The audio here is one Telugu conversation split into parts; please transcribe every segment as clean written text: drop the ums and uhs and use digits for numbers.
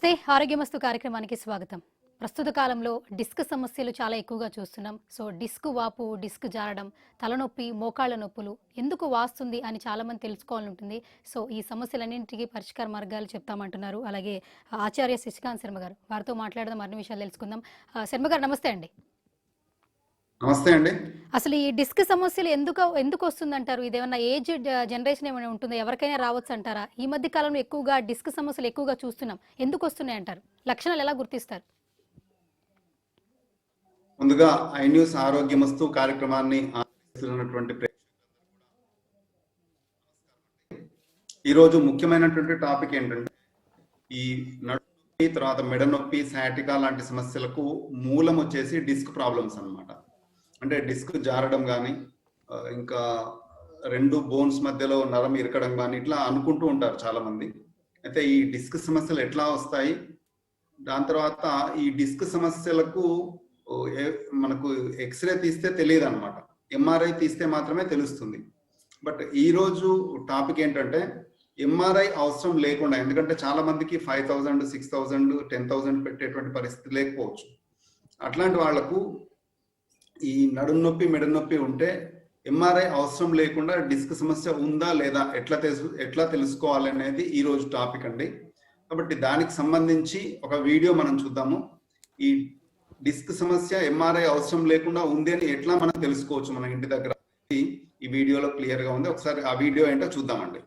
నమస్తే ఆరోగ్యమస్తు కార్యక్రమానికి స్వాగతం. ప్రస్తుత కాలంలో డిస్క్ సమస్యలు చాలా ఎక్కువగా చూస్తున్నాం. సో డిస్క్ వాపు, డిస్క్ జారడం, తలనొప్పి, మోకాళ్ళ నొప్పులు ఎందుకు వాస్తుంది అని చాలా మంది తెలుసుకోవాలని ఉంటుంది. సో ఈ సమస్యలన్నింటికీ పరిష్కార మార్గాలు చెప్తామంటున్నారు. అలాగే ఆచార్య శశికాంత్ శర్మ గారు, వారితో మాట్లాడదాం, అన్ని విషయాలు తెలుసుకుందాం. శర్మ గారు నమస్తే అండి. నమస్తే అండి. అసలు ఈ డిస్క్ సమస్యలు ఎందుకు వస్తుందంటారు? ఇదేమన్నా ఏజ్ జనరేషన్ ఏమైనా ఉంటుందా? ఎవరికైనా రావచ్చు అంటారా? ఈ మధ్య కాలంలో ఎక్కువగా డిస్క్ సమస్యలు ఎక్కువగా చూస్తున్నాం. ఎందుకు వస్తున్నాయి అంటారు? లక్షణాలు ఎలా గుర్తిస్తారు? ముందుగా ఐ న్యూస్ ఆరోగ్యమస్తు కార్యక్రమాన్ని ఆదరిస్తున్నటువంటి ఈరోజు ముఖ్యమైనటువంటి టాపిక్ ఏంటంటే ఈ నడుము తర్వాత మెడ నొప్పి, సయాటికా లాంటి సమస్యలకు మూలం వచ్చేసి డిస్క్ ప్రాబ్లమ్స్ అన్నమాట. అంటే డిస్క్ జారడం కానీ, ఇంకా రెండు బోన్స్ మధ్యలో నరం ఇరకడం కానీ ఇట్లా అనుకుంటూ ఉంటారు చాలా మంది. అయితే ఈ డిస్క్ సమస్యలు ఎట్లా వస్తాయి, దాని తర్వాత ఈ డిస్క్ సమస్యలకు మనకు ఎక్స్రే తీస్తే తెలియదు అనమాట, ఎంఆర్ఐ తీస్తే మాత్రమే తెలుస్తుంది. బట్ ఈరోజు టాపిక్ ఏంటంటే ఎంఆర్ఐ అవసరం లేకుండా, ఎందుకంటే చాలా మందికి 5,000, 6,000, 10,000 పెట్టేటువంటి పరిస్థితి లేకపోవచ్చు. అట్లాంటి వాళ్లకు ఈ నడుము నొప్పి, మెడ నొప్పి ఉంటే ఎంఆర్ఐ అవసరం లేకుండా డిస్క్ సమస్య ఉందా లేదా ఎట్లా తెలుసుకోవాలనేది ఈ రోజు టాపిక్ అండి. కాబట్టి దానికి సంబంధించి ఒక వీడియో మనం చూద్దాము. ఈ డిస్క్ సమస్య ఎంఆర్ఐ అవసరం లేకుండా ఉంది అని ఎట్లా మనం తెలుసుకోవచ్చు మన ఇంటి దగ్గర, ఈ వీడియోలో క్లియర్ గా ఉంది. ఒకసారి ఆ వీడియో ఏంటో చూద్దామండి.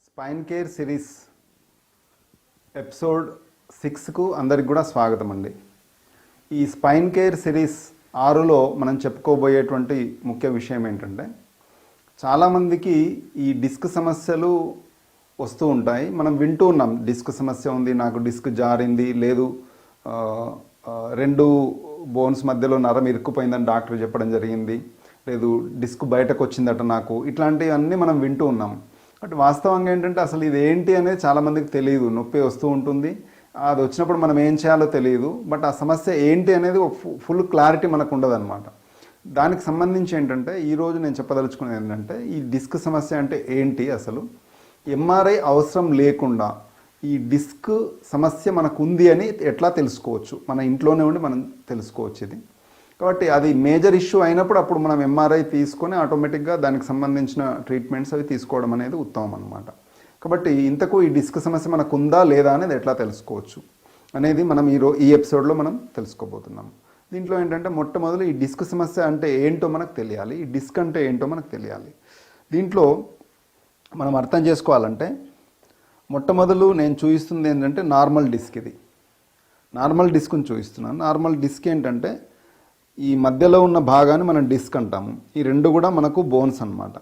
స్పైన్ కేర్ సిరీస్ ఎపిసోడ్ 6కు అందరికి కూడా స్వాగతం అండి. ఈ స్పైన్ కేర్ సిరీస్ 6లో మనం చెప్పుకోబోయేటువంటి ముఖ్య విషయం ఏంటంటే, చాలామందికి ఈ డిస్క్ సమస్యలు వస్తూ ఉంటాయి. మనం వింటూ ఉన్నాం, డిస్క్ సమస్య ఉంది, నాకు డిస్క్ జారింది, లేదు రెండు బోన్స్ మధ్యలో నరం ఇరుక్కుపోయిందని డాక్టర్ చెప్పడం జరిగింది, లేదు డిస్క్ బయటకు వచ్చిందట నాకు, ఇట్లాంటివన్నీ మనం వింటూ ఉన్నాం. బట్ వాస్తవంగా ఏంటంటే అసలు ఇది ఏంటి అనేది చాలామందికి తెలియదు. నొప్పి వస్తూ ఉంటుంది, అది వచ్చినప్పుడు మనం ఏం చేయాలో తెలియదు. బట్ ఆ సమస్య ఏంటి అనేది ఫుల్ క్లారిటీ మనకు ఉండదు అనమాట. దానికి సంబంధించి ఏంటంటే ఈరోజు నేను చెప్పదలుచుకునేది ఏంటంటే, ఈ డిస్క్ సమస్య అంటే ఏంటి, అసలు ఎంఆర్ఐ అవసరం లేకుండా ఈ డిస్క్ సమస్య మనకు ఉంది అని ఎట్లా తెలుసుకోవచ్చు, మన ఇంట్లోనే ఉండి మనం తెలుసుకోవచ్చు ఇది. కాబట్టి అది మేజర్ ఇష్యూ అయినప్పుడు అప్పుడు మనం ఎంఆర్ఐ తీసుకొని ఆటోమేటిక్గా దానికి సంబంధించిన ట్రీట్మెంట్స్ అవి తీసుకోవడం అనేది ఉత్తమం అనమాట. కాబట్టి ఇంతకు ఈ డిస్క్ సమస్య మనకు ఉందా లేదా అనేది ఎట్లా తెలుసుకోవచ్చు అనేది మనం ఈ ఎపిసోడ్లో మనం తెలుసుకోబోతున్నాం. దీంట్లో ఏంటంటే మొట్టమొదలు ఈ డిస్క్ సమస్య అంటే ఏంటో మనకు తెలియాలి, ఈ డిస్క్ అంటే ఏంటో మనకు తెలియాలి. దీంట్లో మనం అర్థం చేసుకోవాలంటే మొట్టమొదలు నేను చూపిస్తుంది ఏంటంటే నార్మల్ డిస్క్. ఇది నార్మల్ డిస్క్ని చూపిస్తున్నాను. నార్మల్ డిస్క్ ఏంటంటే ఈ మధ్యలో ఉన్న భాగాన్ని మనం డిస్క్ అంటాము. ఈ రెండు కూడా మనకు బోన్స్ అన్నమాట.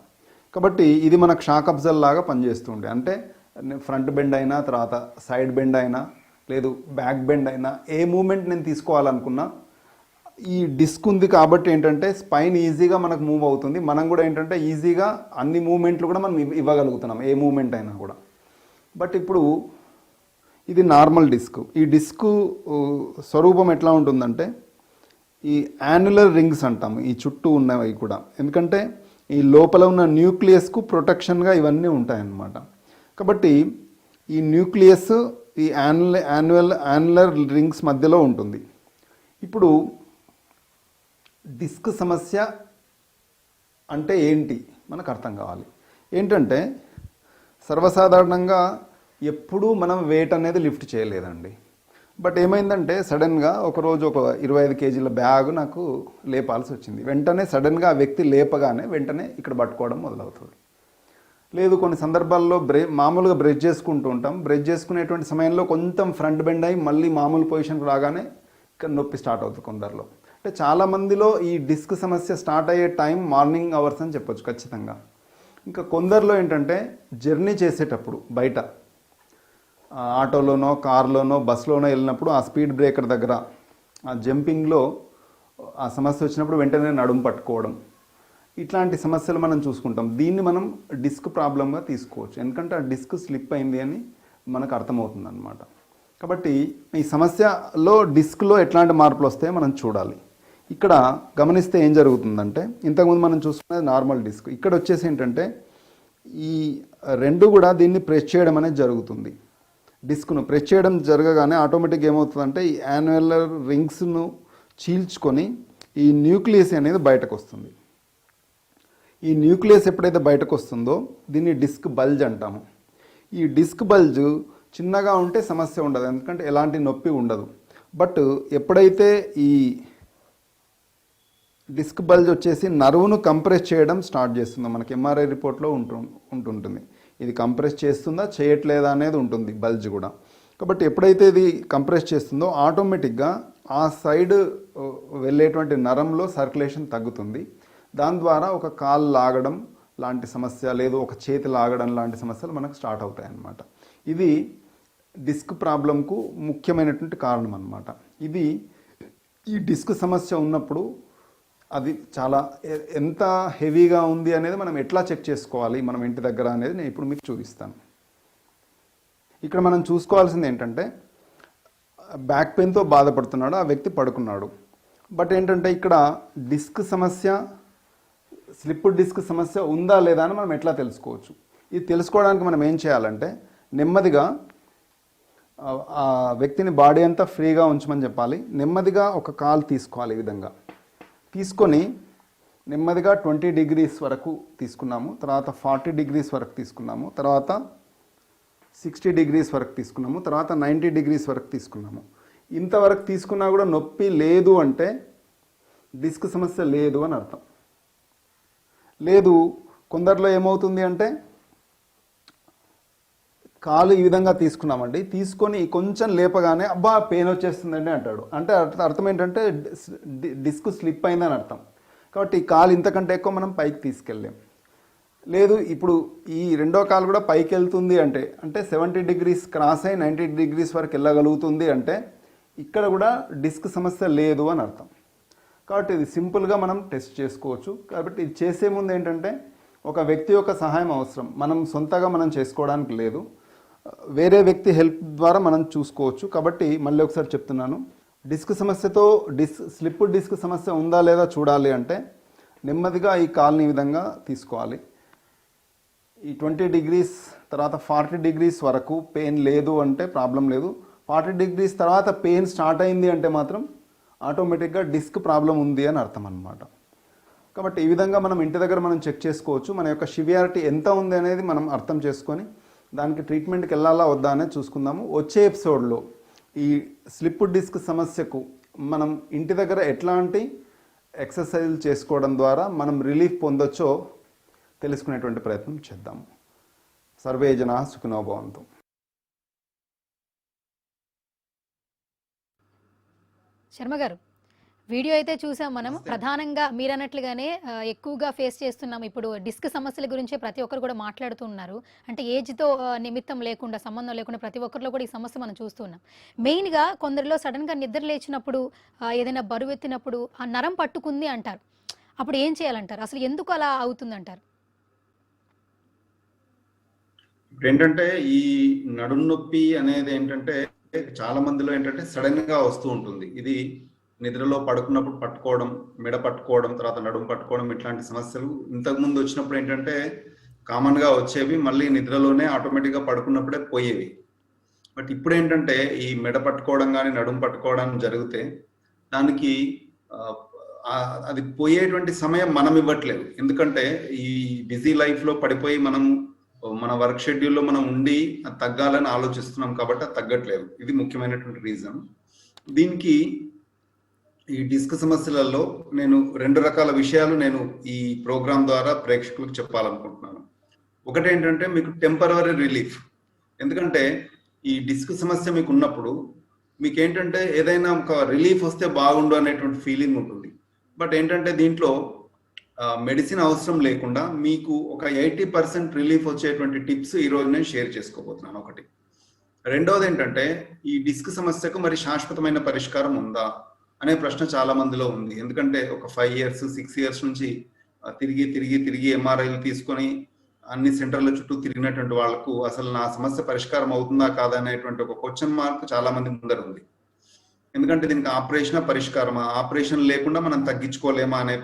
కాబట్టి ఇది మనకు షాక్ అబ్జర్వ్ లాగా పనిచేస్తుండే, అంటే ఫ్రంట్ బెండ్ అయినా, తర్వాత సైడ్ బెండ్ అయినా, లేదు బ్యాక్ బెండ్ అయినా, ఏ మూమెంట్ నేను తీసుకోవాలనుకున్నా ఈ డిస్క్ ఉంది కాబట్టి ఏంటంటే స్పైన్ ఈజీగా మనకు మూవ్ అవుతుంది. మనం కూడా ఏంటంటే ఈజీగా అన్ని మూమెంట్లు కూడా మనం ఇవ్వగలుగుతున్నాం, ఏ మూమెంట్ అయినా కూడా. బట్ ఇప్పుడు ఇది నార్మల్ డిస్క్. ఈ డిస్క్ స్వరూపం ఎట్లా ఉంటుందంటే ఈ యాన్యులర్ రింగ్స్ అంటాము, ఈ చుట్టూ ఉన్నవి కూడా. ఎందుకంటే ఈ లోపల ఉన్న న్యూక్లియస్కు ప్రొటెక్షన్గా ఇవన్నీ ఉంటాయన్నమాట. కాబట్టి ఈ న్యూక్లియస్ ఈ యాన్యులర్ రింగ్స్ మధ్యలో ఉంటుంది. ఇప్పుడు డిస్క్ సమస్య అంటే ఏంటి మనకు అర్థం కావాలి. ఏంటంటే సర్వసాధారణంగా ఎప్పుడూ మనం వెయిట్ అనేది లిఫ్ట్ చేయలేదండి. బట్ ఏమైందంటే సడన్గా ఒకరోజు ఒక 25 కేజీల బ్యాగ్ నాకు లేపాల్సి వచ్చింది. వెంటనే సడన్గా ఆ వ్యక్తి లేపగానే వెంటనే ఇక్కడ పట్టుకోవడం మొదలవుతుంది. లేదు కొన్ని సందర్భాల్లో మామూలుగా బ్రష్ చేసుకుంటూ ఉంటాం, బ్రష్ చేసుకునేటువంటి సమయంలో కొంచెం ఫ్రంట్ బెండ్ అయ్యి మళ్ళీ మామూలు పొజిషన్కి రాగానే ఇక్కడ నొప్పి స్టార్ట్ అవుతుంది కొందరిలో. అంటే చాలామందిలో ఈ డిస్క్ సమస్య స్టార్ట్ అయ్యే టైం మార్నింగ్ అవర్స్ అని చెప్పొచ్చు ఖచ్చితంగా. ఇంకా కొందరిలో ఏంటంటే జర్నీ చేసేటప్పుడు బయట ఆటోలోనో, కార్లోనో, బస్సులోనో వెళ్ళినప్పుడు ఆ స్పీడ్ బ్రేకర్ దగ్గర ఆ జంపింగ్లో ఆ సమస్య వచ్చినప్పుడు వెంటనే నడుము పట్టుకోవడం, ఇట్లాంటి సమస్యలు మనం చూసుకుంటాం. దీన్ని మనం డిస్క్ ప్రాబ్లంగా తీసుకోవచ్చు, ఎందుకంటే ఆ డిస్క్ స్లిప్ అయింది అని మనకు అర్థమవుతుంది అన్నమాట. కాబట్టి ఈ సమస్యలో డిస్క్లో ఎట్లాంటి మార్పులు వస్తాయో మనం చూడాలి. ఇక్కడ గమనిస్తే ఏం జరుగుతుందంటే, ఇంతకుముందు మనం చూసుకునేది నార్మల్ డిస్క్. ఇక్కడ వచ్చేసి ఏంటంటే ఈ రెండు కూడా దీన్ని ప్రెస్ చేయడం అనేది జరుగుతుంది. డిస్క్ను ప్రెస్ చేయడం జరగగానే ఆటోమేటిక్గా ఏమవుతుందంటే ఈ యాన్యులర్ రింగ్స్ను చీల్చుకొని ఈ న్యూక్లియస్ అనేది బయటకు వస్తుంది. ఈ న్యూక్లియస్ ఎప్పుడైతే బయటకు వస్తుందో దీన్ని డిస్క్ బల్జ్ అంటాము. ఈ డిస్క్ బల్జ్ చిన్నగా ఉంటే సమస్య ఉండదు, ఎందుకంటే ఎలాంటి నొప్పి ఉండదు. బట్ ఎప్పుడైతే ఈ డిస్క్ బల్జ్ వచ్చేసి నర్వ్ను కంప్రెస్ చేయడం స్టార్ట్ చేస్తుందో మనకి ఎంఆర్ఐ రిపోర్ట్లో ఉంటుంటుంది. ఇది కంప్రెస్ చేస్తుందా చేయట్లేదా అనేది ఉంటుంది బల్జ్ కూడా. కాబట్టి ఎప్పుడైతే ఇది కంప్రెస్ చేస్తుందో ఆటోమేటిక్గా ఆ సైడ్ వెళ్ళేటువంటి నరంలో సర్క్యులేషన్ తగ్గుతుంది. దాని ద్వారా ఒక కాలు లాగడం లాంటి సమస్య, లేదు ఒక చేతి లాగడం లాంటి సమస్యలు మనకు స్టార్ట్ అవుతాయి అన్నమాట. ఇది డిస్క్ ప్రాబ్లంకు ముఖ్యమైనటువంటి కారణం అన్నమాట. ఇది ఈ డిస్క్ సమస్య ఉన్నప్పుడు అది చాలా ఎంత హెవీగా ఉంది అనేది మనం ఎట్లా చెక్ చేసుకోవాలి మనం ఇంటి దగ్గర అనేది నేను ఇప్పుడు మీకు చూపిస్తాను. ఇక్కడ మనం చూసుకోవాల్సింది ఏంటంటే బ్యాక్ పెయిన్తో బాధపడుతున్నాడు ఆ వ్యక్తి, పడుకున్నాడు. బట్ ఏంటంటే ఇక్కడ డిస్క్ సమస్య, స్లిప్ డిస్క్ సమస్య ఉందా లేదా అని మనం ఎట్లా తెలుసుకోవచ్చు? ఇది తెలుసుకోవడానికి మనం ఏం చేయాలంటే నెమ్మదిగా ఆ వ్యక్తిని బాడీ అంతా ఫ్రీగా ఉంచమని చెప్పాలి. నెమ్మదిగా ఒక కాలు తీసుకోవాలి. ఈ విధంగా తీసుకొని నెమ్మదిగా 20 degrees వరకు తీసుకున్నాము, తర్వాత 40 degrees వరకు తీసుకున్నాము, తర్వాత 60 degrees వరకు తీసుకున్నాము, తర్వాత 90 degrees వరకు తీసుకున్నాము. ఇంతవరకు తీసుకున్నా కూడా నొప్పి లేదు అంటే డిస్క్ సమస్య లేదు అని అర్థం. లేదు, కొందరిలో ఏమవుతుంది అంటే కాలు ఈ విధంగా తీసుకున్నామండి, తీసుకొని కొంచెం లేపగానే అబ్బా పెయిన్ వచ్చేస్తుందండి అంటాడు. అంటే అర్థం ఏంటంటే డిస్క్ స్లిప్ అయిందని అర్థం. కాబట్టి ఈ కాలు ఇంతకంటే ఎక్కువ మనం పైకి తీసుకెళ్ళాం. లేదు, ఇప్పుడు ఈ రెండో కాలు కూడా పైకి వెళ్తుంది అంటే 70 degrees క్రాస్ అయి 90 degrees వరకు వెళ్ళగలుగుతుంది అంటే ఇక్కడ కూడా డిస్క్ సమస్య లేదు అని అర్థం. కాబట్టి ఇది సింపుల్గా మనం టెస్ట్ చేసుకోవచ్చు. కాబట్టి ఇది చేసే ముందు ఏంటంటే ఒక వ్యక్తి యొక్క సహాయం అవసరం, మనం సొంతగా మనం చేసుకోవడానికి లేదు, వేరే వ్యక్తి హెల్ప్ ద్వారా మనం చూసుకోవచ్చు. కాబట్టి మళ్ళీ ఒకసారి చెప్తున్నాను, డిస్క్ సమస్యతో స్లిప్ డిస్క్ సమస్య ఉందా లేదా చూడాలి అంటే నెమ్మదిగా ఈ కాల్ని ఈ విధంగా తీసుకోవాలి. ఈ 20 degrees తర్వాత 40 degrees వరకు పెయిన్ లేదు అంటే ప్రాబ్లం లేదు. 40 degrees తర్వాత పెయిన్ స్టార్ట్ అయింది అంటే మాత్రం ఆటోమేటిక్గా డిస్క్ ప్రాబ్లం ఉంది అని అర్థం అన్నమాట. కాబట్టి ఈ విధంగా మనం ఇంటి దగ్గర మనం చెక్ చేసుకోవచ్చు. మన యొక్క సివియారిటీ ఎంత ఉంది అనేది మనం అర్థం చేసుకొని దానికి ట్రీట్మెంట్కి వెళ్ళాలా వద్దా అనేది చూసుకుందాము. వచ్చే ఎపిసోడ్లో ఈ స్లిప్ డిస్క్ సమస్యకు మనం ఇంటి దగ్గర ఎట్లాంటి ఎక్సర్సైజులు చేసుకోవడం ద్వారా మనం రిలీఫ్ పొందొచ్చో తెలుసుకునేటువంటి ప్రయత్నం చేద్దాము. సర్వే జనా సుఖినో భవంతు. శర్మ గారు, వీడియో అయితే చూసాం మనం. ప్రధానంగా మీరు అన్నట్లుగానే ఎక్కువగా ఫేస్ చేస్తున్నాం ఇప్పుడు డిస్క్ సమస్యల గురించే ప్రతి ఒక్కరు కూడా మాట్లాడుతూ ఉన్నారు. అంటే ఏజ్తో నిమిత్తం లేకుండా, సంబంధం లేకుండా ప్రతి ఒక్కరిలో కూడా ఈ సమస్య మనం చూస్తున్నాం. మెయిన్గా కొందరిలో సడన్గా నిద్ర లేచినప్పుడు, ఏదైనా బరువు ఎత్తినప్పుడు ఆ నరం పట్టుకుంది అంటారు. అప్పుడు ఏం చేయాలంటారు? అసలు ఎందుకు అలా అవుతుందంటారు? ఇప్పుడు ఏంటంటే ఈ నడుము నొప్పి అనేది ఏంటంటే చాలా మందిలో ఏంటంటే సడన్ గా వస్తూ ఉంటుంది. ఇది నిద్రలో పడుకున్నప్పుడు పట్టుకోవడం, మెడ పట్టుకోవడం, తర్వాత నడుము పట్టుకోవడం, ఇట్లాంటి సమస్యలు ఇంతకు ముందు వచ్చినప్పుడు ఏంటంటే కామన్ గా వచ్చేవి, మళ్ళీ నిద్రలోనే ఆటోమేటిక్ గా పడుకున్నప్పుడే పోయేవి. బట్ ఇప్పుడు ఏంటంటే ఈ మెడ పట్టుకోవడం కానీ నడుము పట్టుకోవడం జరిగితే దానికి అది పోయేటువంటి సమయం మనం ఇవ్వట్లేదు. ఎందుకంటే ఈ బిజీ లైఫ్ లో పడిపోయి మనం మన వర్క్ షెడ్యూల్లో మనం ఉండి అది తగ్గాలని ఆలోచిస్తున్నాం కాబట్టి అది తగ్గట్లేదు. ఇది ముఖ్యమైనటువంటి రీజన్. దీనికి ఈ డిస్క్ సమస్యలలో నేను 2 రకాల విషయాలు నేను ఈ ప్రోగ్రామ్ ద్వారా ప్రేక్షకులకు చెప్పాలనుకుంటున్నాను. ఒకటి ఏంటంటే మీకు టెంపరరీ రిలీఫ్. ఎందుకంటే ఈ డిస్క్ సమస్య మీకు ఉన్నప్పుడు మీకు ఏంటంటే ఏదైనా ఒక రిలీఫ్ వస్తే బాగుండు అనేటువంటి ఫీలింగ్ ఉంటుంది. బట్ ఏంటంటే దీంట్లో మెడిసిన్ అవసరం లేకుండా మీకు ఒక 80% రిలీఫ్ వచ్చేటువంటి టిప్స్ ఈరోజు నేను షేర్ చేసుకోబోతున్నాను. ఒకటి. రెండవది ఏంటంటే ఈ డిస్క్ సమస్యకు మరి శాశ్వతమైన పరిష్కారం ఉందా అనే ప్రశ్న చాలా మందిలో ఉంది. ఎందుకంటే ఒక 5 years 6 years నుంచి తిరిగి ఎంఆర్ఐలు తీసుకొని అన్ని సెంటర్ల చుట్టూ తిరిగినటువంటి వాళ్ళకు అసలు నా సమస్య పరిష్కారం అవుతుందా కాదా అనేటువంటి ఒక క్వశ్చన్ మార్క్ చాలా మంది ముందర ఉంది. ఎందుకంటే దీనికి ఆపరేషన్ పరిష్కారమా, ఆపరేషన్ లేకుండా మనం తగ్గించుకోలేమా అనే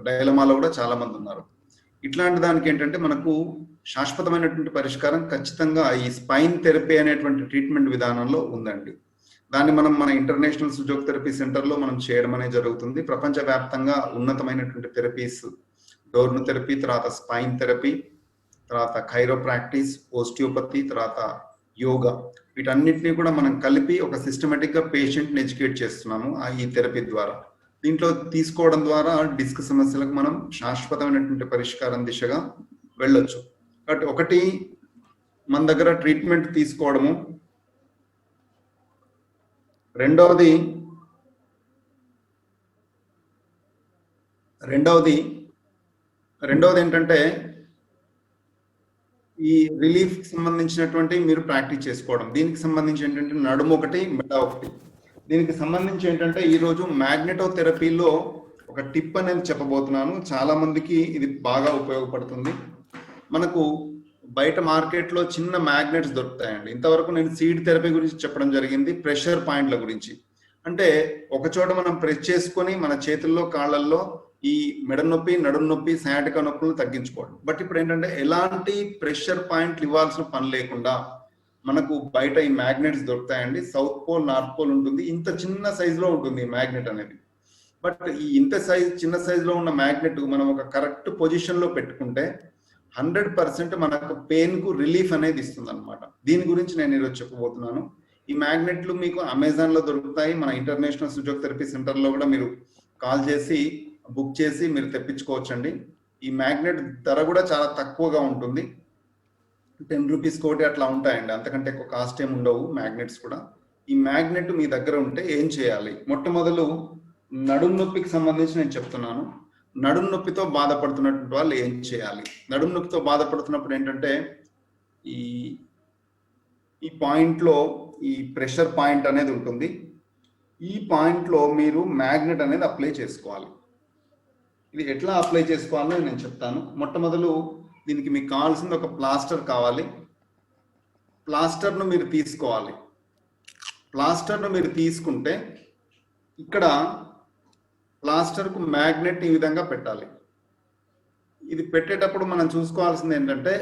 డైలమాలో కూడా చాలా మంది ఉన్నారు. ఇట్లాంటి దానికి ఏంటంటే మనకు శాశ్వతమైనటువంటి పరిష్కారం ఖచ్చితంగా ఈ స్పైన్ థెరపీ అనేటువంటి ట్రీట్మెంట్ విధానంలో ఉందండి. దాన్ని మనం మన ఇంటర్నేషనల్ సుజోక్ థెరపీ సెంటర్లో మనం చేయడం అనేది జరుగుతుంది. ప్రపంచవ్యాప్తంగా ఉన్నతమైనటువంటి థెరపీస్, డోర్ను థెరపీ, తర్వాత స్పైన్ థెరపీ, తర్వాత ఖైరోప్రాక్టీస్, ఓస్టియోపతి, తర్వాత యోగా, వీటన్నిటిని కూడా మనం కలిపి ఒక సిస్టమేటిక్ గా పేషెంట్ ని ఎడ్యుకేట్ చేస్తున్నాము ఈ థెరపీ ద్వారా. దీంట్లో తీసుకోవడం ద్వారా డిస్క్ సమస్యలకు మనం శాశ్వతమైనటువంటి పరిష్కారం దిశగా వెళ్ళొచ్చు. కాబట్టి ఒకటి మన దగ్గర ట్రీట్మెంట్ తీసుకోవడము, రెండవది ఏంటంటే ఈ రిలీఫ్ సంబంధించినటువంటి మీరు ప్రాక్టీస్ చేసుకోవడం. దీనికి సంబంధించి ఏంటంటే నడుము ఒకటి, మెడ ఒకటి. దీనికి సంబంధించి ఏంటంటే ఈరోజు మ్యాగ్నెటోథెరపీలో ఒక టిప్ అనేది చెప్పబోతున్నాను. చాలా మందికి ఇది బాగా ఉపయోగపడుతుంది. మనకు బయట మార్కెట్లో చిన్న మ్యాగ్నెట్స్ దొరుకుతాయండి. ఇంతవరకు నేను సీడ్ థెరపీ గురించి చెప్పడం జరిగింది, ప్రెషర్ పాయింట్ల గురించి. అంటే ఒక చోట మనం ప్రెస్ చేసుకొని మన చేతుల్లో, కాళ్ళల్లో ఈ మెడ నొప్పి, నడుము నొప్పి, సయాటికా నొప్పులను తగ్గించుకోవడం. బట్ ఇప్పుడు ఏంటంటే ఎలాంటి ప్రెషర్ పాయింట్లు ఇవ్వాల్సిన పని లేకుండా మనకు బయట ఈ మ్యాగ్నెట్స్ దొరుకుతాయండి. సౌత్ పోల్, నార్త్ పోల్ ఉంటుంది. ఇంత చిన్న సైజులో ఉంటుంది ఈ మ్యాగ్నెట్ అనేది. బట్ ఈ చిన్న సైజులో ఉన్న మ్యాగ్నెట్ మనం ఒక కరెక్ట్ పొజిషన్ లో పెట్టుకుంటే 100% మనకు పెయిన్ కు రిలీఫ్ అనేది ఇస్తుంది అనమాట. దీని గురించి నేను ఈరోజు చెప్పబోతున్నాను. ఈ మ్యాగ్నెట్లు మీకు అమెజాన్ లో దొరుకుతాయి. మన ఇంటర్నేషనల్ సుజోక్ థెరపీ సెంటర్ లో కూడా మీరు కాల్ చేసి బుక్ చేసి మీరు తెప్పించుకోవచ్చండి. ఈ మ్యాగ్నెట్ ధర కూడా చాలా తక్కువగా ఉంటుంది. 10 రూపీస్ కోటి అట్లా ఉంటాయండి, అంతకంటే ఎక్కువ కాస్ట్ ఏమి ఉండవు మ్యాగ్నెట్స్ కూడా. ఈ మ్యాగ్నెట్ మీ దగ్గర ఉంటే ఏం చేయాలి? మొట్టమొదలు నడుము నొప్పికి సంబంధించి నేను చెప్తున్నాను. నడుము నొప్పితో బాధపడుతున్నటువంటి వాళ్ళు ఏం చేయాలి? నడుము నొప్పితో బాధపడుతున్నప్పుడు ఏంటంటే ఈ పాయింట్లో ఈ ప్రెషర్ పాయింట్ అనేది ఉంటుంది. ఈ పాయింట్లో మీరు మ్యాగ్నెట్ అనేది అప్లై చేసుకోవాలి. ఇది ఎట్లా అప్లై చేసుకోవాలో నేను చెప్తాను. మొట్టమొదలు దీనికి మీకు కావాల్సింది ఒక ప్లాస్టర్ కావాలి. ప్లాస్టర్ను మీరు తీసుకోవాలి. ప్లాస్టర్ను మీరు తీసుకుంటే ఇక్కడ ప్లాస్టర్కు మ్యాగ్నెట్ ఈ విధంగా పెట్టాలి. ఇది పెట్టేటప్పుడు మనం చూసుకోవాల్సింది ఏంటంటే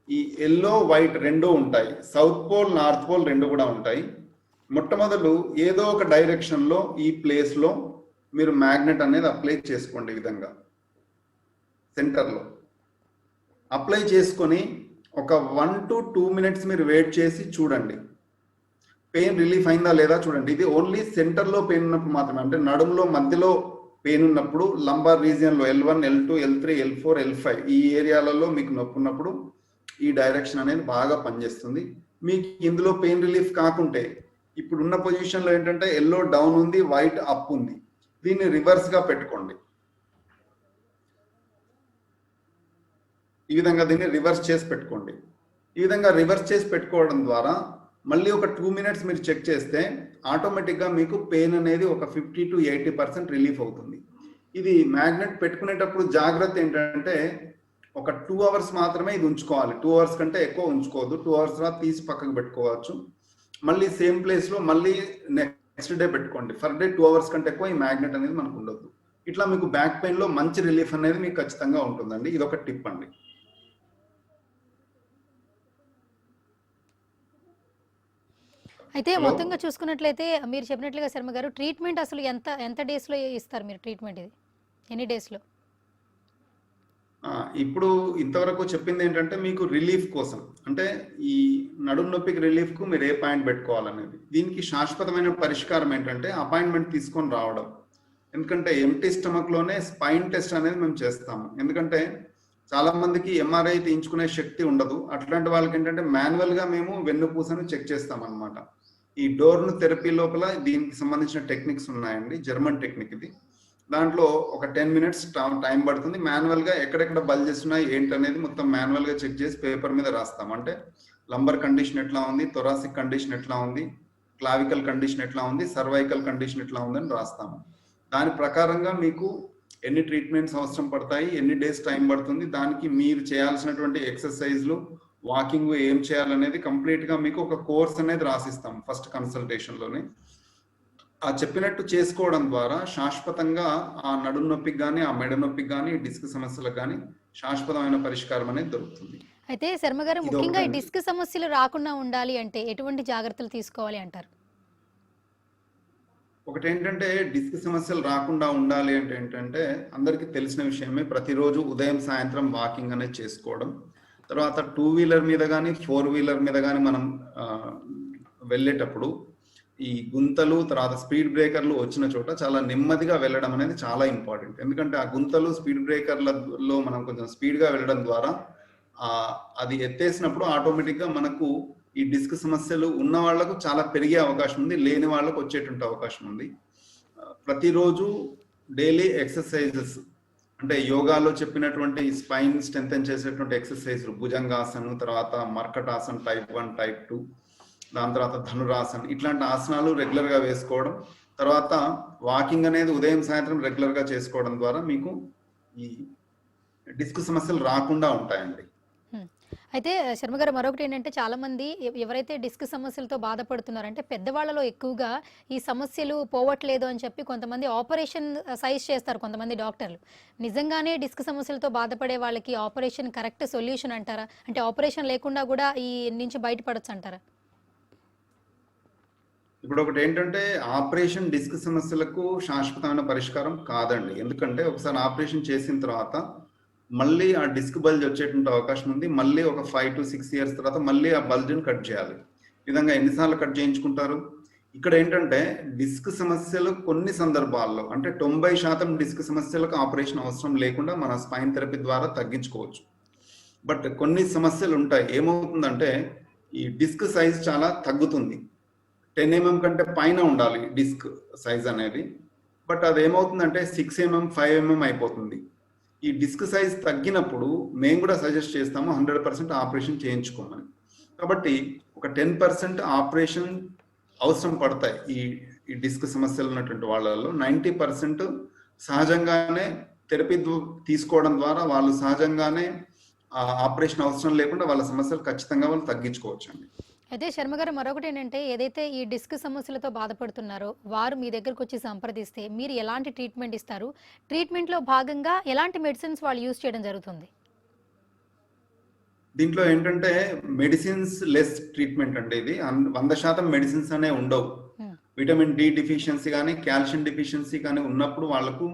ఈ ఎల్లో, వైట్ రెండు ఉంటాయి. సౌత్ పోల్, నార్త్ పోల్ రెండు కూడా ఉంటాయి. మొట్టమొదలు ఏదో ఒక డైరెక్షన్లో ఈ ప్లేస్లో మీరు మ్యాగ్నెట్ అనేది అప్లై చేసుకోండి. ఈ విధంగా సెంటర్లో అప్లై చేసుకొని ఒక 1 to 2 మినిట్స్ మీరు వెయిట్ చేసి చూడండి పెయిన్ రిలీఫ్ అయిందా లేదా చూడండి. ఇది ఓన్లీ సెంటర్లో పెయిన్ ఉన్నప్పుడు మాత్రమే, అంటే నడుములో మధ్యలో పెయిన్ ఉన్నప్పుడు, lumbar రీజియన్లో L1, L2, L3, L4, L5 ఈ ఏరియాలలో మీకు నొప్పి ఉన్నప్పుడు ఈ డైరెక్షన్ అనేది బాగా పనిచేస్తుంది. మీకు ఇందులో పెయిన్ రిలీఫ్ కాకుంటే ఇప్పుడున్న పొజిషన్లో ఏంటంటే ఎల్లో డౌన్ ఉంది, వైట్ అప్ ఉంది. దీన్ని రివర్స్గా పెట్టుకోండి. ఈ విధంగా దీన్ని రివర్స్ చేసి పెట్టుకోండి. ఈ విధంగా రివర్స్ చేసి పెట్టుకోవడం ద్వారా మళ్ళీ ఒక 2 మినిట్స్ మీరు చెక్ చేస్తే ఆటోమేటిక్గా మీకు పెయిన్ అనేది ఒక 50 to 80% రిలీఫ్ అవుతుంది. ఇది మ్యాగ్నెట్ పెట్టుకునేటప్పుడు జాగ్రత్త ఏంటంటే ఒక 2 అవర్స్ మాత్రమే ఇది ఉంచుకోవాలి. 2 అవర్స్ కంటే ఎక్కువ ఉంచుకోవద్దు. 2 అవర్స్ తర్వాత తీసి పక్కకు పెట్టుకోవచ్చు. మళ్ళీ సేమ్ ప్లేస్లో మళ్ళీ నెక్స్ట్ డే పెట్టుకోండి. ఫర్ డే 2 అవర్స్ కంటే ఎక్కువ ఈ మ్యాగ్నెట్ అనేది మనకు ఉండొద్దు. ఇట్లా మీకు బ్యాక్ పెయిన్లో మంచి రిలీఫ్ అనేది మీకు ఖచ్చితంగా ఉంటుందండి. ఇది ఒక టిప్ అండి. అయితే మొత్తంగా చూసుకున్నట్లయితే మీరు చెప్పినట్లుగా శర్మ గారు ట్రీట్మెంట్ అసలు ఎంత డేస్లో ఇస్తారు మీరు ట్రీట్మెంట్? ఇది ఎన్ని డేస్లో? ఇప్పుడు ఇంతవరకు చెప్పింది ఏంటంటే మీకు రిలీఫ్ కోసం, అంటే ఈ నడుము నొప్పికి రిలీఫ్కు మీరు ఏ పాయింట్ పెట్టుకోవాలనేది. దీనికి శాశ్వతమైన పరిష్కారం ఏంటంటే అపాయింట్మెంట్ తీసుకొని రావడం. ఎందుకంటే ఎంటీ స్టమక్లోనే స్పైన్ టెస్ట్ అనేది మేము చేస్తాము. ఎందుకంటే చాలా మందికి ఎంఆర్ఐ తీయించుకునే శక్తి ఉండదు. అట్లాంటి వాళ్ళకి ఏంటంటే మాన్యువల్గా మేము వెన్నుపూసను చెక్ చేస్తాం అనమాట. ఈ డోర్ను థెరపీ లోపల దీనికి సంబంధించిన టెక్నిక్స్ ఉన్నాయండి, జర్మన్ టెక్నిక్ ఇది. దాంట్లో ఒక 10 మినిట్స్ టైం పడుతుంది. మాన్యువల్గా ఎక్కడెక్కడ బల్జెస్ ఉన్నాయి ఏంటనేది మొత్తం మాన్యువల్గా చెక్ చేసి పేపర్ మీద రాస్తాం. అంటే లంబర్ కండిషన్ ఎట్లా ఉంది, థొరాసిక్ కండిషన్ ఎట్లా ఉంది, క్లావికల్ కండిషన్ ఎట్లా ఉంది, సర్వైకల్ కండిషన్ ఎట్లా ఉందని రాస్తాము. దాని ప్రకారంగా మీకు ఎన్ని ట్రీట్మెంట్స్ అవసరం పడతాయి, ఎన్ని డేస్ టైం పడుతుంది, దానికి మీరు చేయాల్సినటువంటి ఎక్సర్సైజ్లు, వాకింగ్ ఏం చేయాలనేది కంప్లీట్గా మీకు ఒక కోర్స్ అనేది రాసిస్తాం ఫస్ట్ కన్సల్టేషన్లోనే. ఆ చెప్పినట్టు చేసుకోవడం ద్వారా శాశ్వతంగా ఆ నడుము నొప్పికి కానీ, ఆ మెడ నొప్పికి కానీ, డిస్క్ సమస్యలకు కానీ శాశ్వతమైన పరిష్కారం అనేది దొరుకుతుంది. అయితే శర్మ గారు, ఇది ముఖ్యంగా ఈ ఒకటండి. డిస్క్ సమస్యలు రాకుండా ఉండాలి అంటే ఎటువంటి జాగ్రత్తలు తీసుకోవాలి అంటారు? ఒకటేంటంటే డిస్క్ సమస్యలు రాకుండా ఉండాలి అంటే ఏంటంటే అందరికీ తెలిసిన విషయమే, ప్రతిరోజు ఉదయం సాయంత్రం వాకింగ్ అనేది చేసుకోవడం. తర్వాత 2 వీలర్ మీద కానీ 4 వీలర్ మీద కానీ మనం వెళ్ళేటప్పుడు ఈ గుంతలు తర్వాత స్పీడ్ బ్రేకర్లు వచ్చిన చోట చాలా నెమ్మదిగా వెళ్ళడం అనేది చాలా ఇంపార్టెంట్. ఎందుకంటే ఆ గుంతలు స్పీడ్ బ్రేకర్లలో మనం కొంచెం స్పీడ్గా వెళ్ళడం ద్వారా అది ఎత్తేసినప్పుడు ఆటోమేటిక్గా మనకు ఈ డిస్క్ సమస్యలు ఉన్న వాళ్ళకు చాలా పెరిగే అవకాశం ఉంది, లేని వాళ్ళకు వచ్చేటువంటి అవకాశం ఉంది. ప్రతిరోజు డైలీ ఎక్సర్సైజెస్ అంటే యోగాలో చెప్పినటువంటి స్పైన్ స్ట్రెంథెన్ చేసేటువంటి ఎక్సర్సైజ్లు, భుజంగాసనం, తర్వాత మర్కటాసన్ టైప్ 1 టైప్ 2, దాని తర్వాత ధనురాసన్, ఇట్లాంటి ఆసనాలు రెగ్యులర్గా వేసుకోవడం, తర్వాత వాకింగ్ అనేది ఉదయం సాయంత్రం రెగ్యులర్గా చేసుకోవడం ద్వారా మీకు ఈ డిస్క్ సమస్యలు రాకుండా ఉంటాయండి. అయితే శర్మ గారు, మరొకటి ఏంటంటే చాలా మంది ఎవరైతే డిస్క్ సమస్యలతో బాధపడుతున్నారంటే పెద్దవాళ్ళలో ఎక్కువగా ఈ సమస్యలు పోవట్లేదు అని చెప్పి కొంతమంది ఆపరేషన్ సజెస్ట్ చేస్తారు కొంతమంది డాక్టర్లు. నిజంగానే డిస్క్ సమస్యలతో బాధపడే వాళ్ళకి ఆపరేషన్ కరెక్ట్ సొల్యూషన్ అంటారా? అంటే ఆపరేషన్ లేకుండా కూడా ఈ నుంచి బయటపడొచ్చు అంటారా? ఇప్పుడు ఒకటి ఏంటంటే ఆపరేషన్ డిస్క్ సమస్యలకు శాశ్వతమైన పరిష్కారం కాదండి. ఎందుకంటే ఒకసారి ఆపరేషన్ చేసిన తర్వాత మళ్ళీ ఆ డిస్క్ బల్జ్ వచ్చేటువంటి అవకాశం ఉంది. మళ్ళీ ఒక 5 to 6 years తర్వాత మళ్ళీ ఆ బల్జ్ని కట్ చేయాలి. ఈ విధంగా ఎన్నిసార్లు కట్ చేయించుకుంటారు? ఇక్కడ ఏంటంటే డిస్క్ సమస్యలు కొన్ని సందర్భాల్లో అంటే 90% డిస్క్ సమస్యలకు ఆపరేషన్ అవసరం లేకుండా మన స్పైన్ థెరపీ ద్వారా తగ్గించుకోవచ్చు. బట్ కొన్ని సమస్యలు ఉంటాయి. ఏమవుతుందంటే ఈ డిస్క్ సైజ్ చాలా తగ్గుతుంది. 10 mm కంటే పైన ఉండాలి డిస్క్ సైజ్ అనేది. బట్ అది ఏమవుతుందంటే 6 mm 5 mm అయిపోతుంది. ఈ డిస్క్ సైజ్ తగ్గినప్పుడు మేము కూడా సజెస్ట్ చేస్తాము 100% ఆపరేషన్ చేయించుకోమని. కాబట్టి ఒక 10% ఆపరేషన్ అవసరం పడతాయి ఈ డిస్క్ సమస్యలు ఉన్నటువంటి వాళ్ళలో. 90% సహజంగానే థెరపీ తీసుకోవడం ద్వారా వాళ్ళు సహజంగానే ఆపరేషన్ అవసరం లేకుండా వాళ్ళ సమస్యలు ఖచ్చితంగా వాళ్ళు తగ్గించుకోవచ్చు అండి. అయితే శర్మ గారు, మరొకటి ఏంటంటే ఏదైతే ఈ డిస్క్ సమస్యలతో బాధపడుతున్నారో వారు మీ దగ్గరకు వచ్చి సంప్రదిస్తే మీరు ఎలాంటి ట్రీట్మెంట్ ఇస్తారు? ట్రీట్మెంట్లో భాగంగా ఎలాంటి మెడిసిన్స్ వాళ్ళు యూజ్ చేయడం జరుగుతుంది? దీంట్లో ఏంటంటే మెడిసిన్స్ లెస్ ట్రీట్మెంట్ అండి. ఇది 100% మెడిసిన్స్ అనే ఉండవు. విటమిన్ డి డిఫిషియన్సీ కానీ కాల్షియం డిఫిషియన్సీ కానీ ఉన్నప్పుడు వాళ్ళకు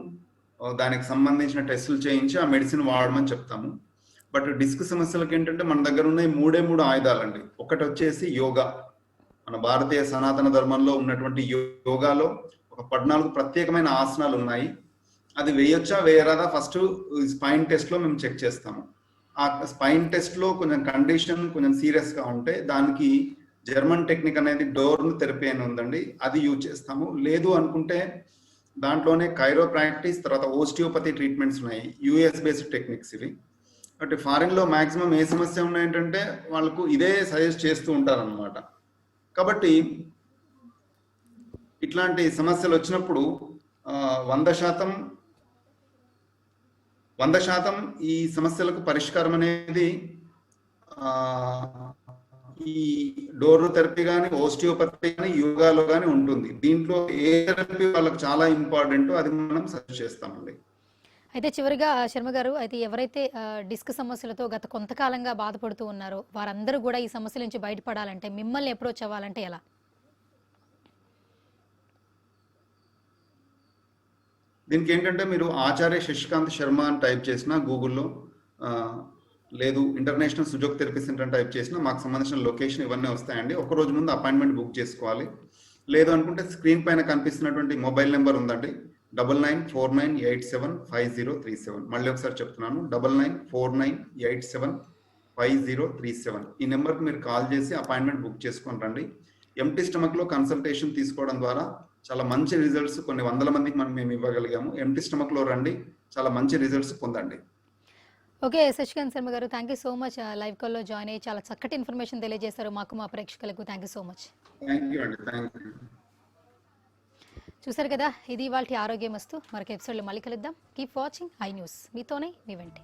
దానికి సంబంధించిన టెస్టులు చేయించి ఆ మెడిసిన్ వాడమని చెప్తాము. బట్ డిస్క్ సమస్యలకు ఏంటంటే మన దగ్గర ఉన్న 3 ఆయుధాలండి. ఒకటి వచ్చేసి యోగా. మన భారతీయ సనాతన ధర్మంలో ఉన్నటువంటి యోగాలో ఒక 14 ప్రత్యేకమైన ఆసనాలు ఉన్నాయి. అది వేయొచ్చా వేయరాదా ఫస్ట్ స్పైన్ టెస్ట్ లో మేము చెక్ చేస్తాము. ఆ స్పైన్ టెస్ట్ లో కొంచెం కండిషన్ కొంచెం సీరియస్ గా ఉంటే దానికి జర్మన్ టెక్నిక్ అనేది డోర్న్ థెరపీ అని ఉందండి, అది యూజ్ చేస్తాము. లేదు అనుకుంటే దాంట్లోనే కైరో ప్రాక్టీస్, తర్వాత ఓస్టియోపతి ట్రీట్మెంట్స్ ఉన్నాయి, యూఎస్ బేస్డ్ టెక్నిక్స్ ఇవి. అంటే ఫారిన్ లో మాక్సిమం ఏ సమస్య ఉన్నాయంటే వాళ్ళకు ఇదే సజెస్ట్ చేస్తూ ఉంటారు అనమాట. కాబట్టి ఇట్లాంటి సమస్యలు వచ్చినప్పుడు 100% ఈ సమస్యలకు పరిష్కారం అనేది ఈ డోర్ థెరపీ కానీ ఓస్టియోపతి కానీ యోగాలో కానీ ఉంటుంది. దీంట్లో ఏ థెరపీ వాళ్ళకి చాలా ఇంపార్టెంట్ అది మనం సజెస్ట్ చేస్తామండి. అయితే చివరిగా శర్మ గారు, అయితే ఎవరైతే డిస్క్ సమస్యలతో గత కొంతకాలంగా బాధపడుతూ ఉన్నారో వారందరూ కూడా ఈ సమస్యల నుంచి బయటపడాలంటే మిమ్మల్ని అప్రోచ్ అవ్వాలంటే ఎలా? దీనికి ఏంటంటే మీరు ఆచార్య శశికాంత్ శర్మ అని టైప్ చేసినా గూగుల్లో, లేదు ఇంటర్నేషనల్ సుజోగ్ థెరపీ సెంటర్ అని టైప్ చేసినా మాకు సంబంధించిన లొకేషన్ ఇవన్నీ వస్తాయండి. ఒక రోజు ముందు అపాయింట్మెంట్ బుక్ చేసుకోవాలి. లేదు అనుకుంటే స్క్రీన్ పైన కనిపిస్తున్నటువంటి మొబైల్ నెంబర్ ఉందండి, 9949875037. మళ్ళీ ఒకసారి చెప్తున్నాను, 9949875037. ఈ నెంబర్కి మీరు కాల్ చేసి అపాయింట్మెంట్ బుక్ చేసుకొని రండి. ఎంటీ స్టమక్లో కన్సల్టేషన్ తీసుకోవడం ద్వారా చాలా మంచి రిజల్ట్స్ కొన్ని వందల మందికి మేము ఇవ్వగలిగాము. ఎంటీ స్టమక్లో రండి, చాలా మంచి రిజల్ట్స్ పొందండి. ఓకే శశికాంత్ శర్మ గారు, thank you so much. Live కాల్లో జాయిన్ అయ్యి చాలా చక్కటి ఇన్ఫర్మేషన్ తెలియజేశారు మాకు, మా ప్రేక్షకులకు. Thank you so much. Thank you అండి, థ్యాంక్ యూ. చూసారు కదా, ఇది ఇవాల్టి ఆరోగ్యమస్తు. మరొక ఎపిసోడ్లో మళ్ళీ కలుద్దాం. Keep watching I news. మీతోనే మీ వెంటే.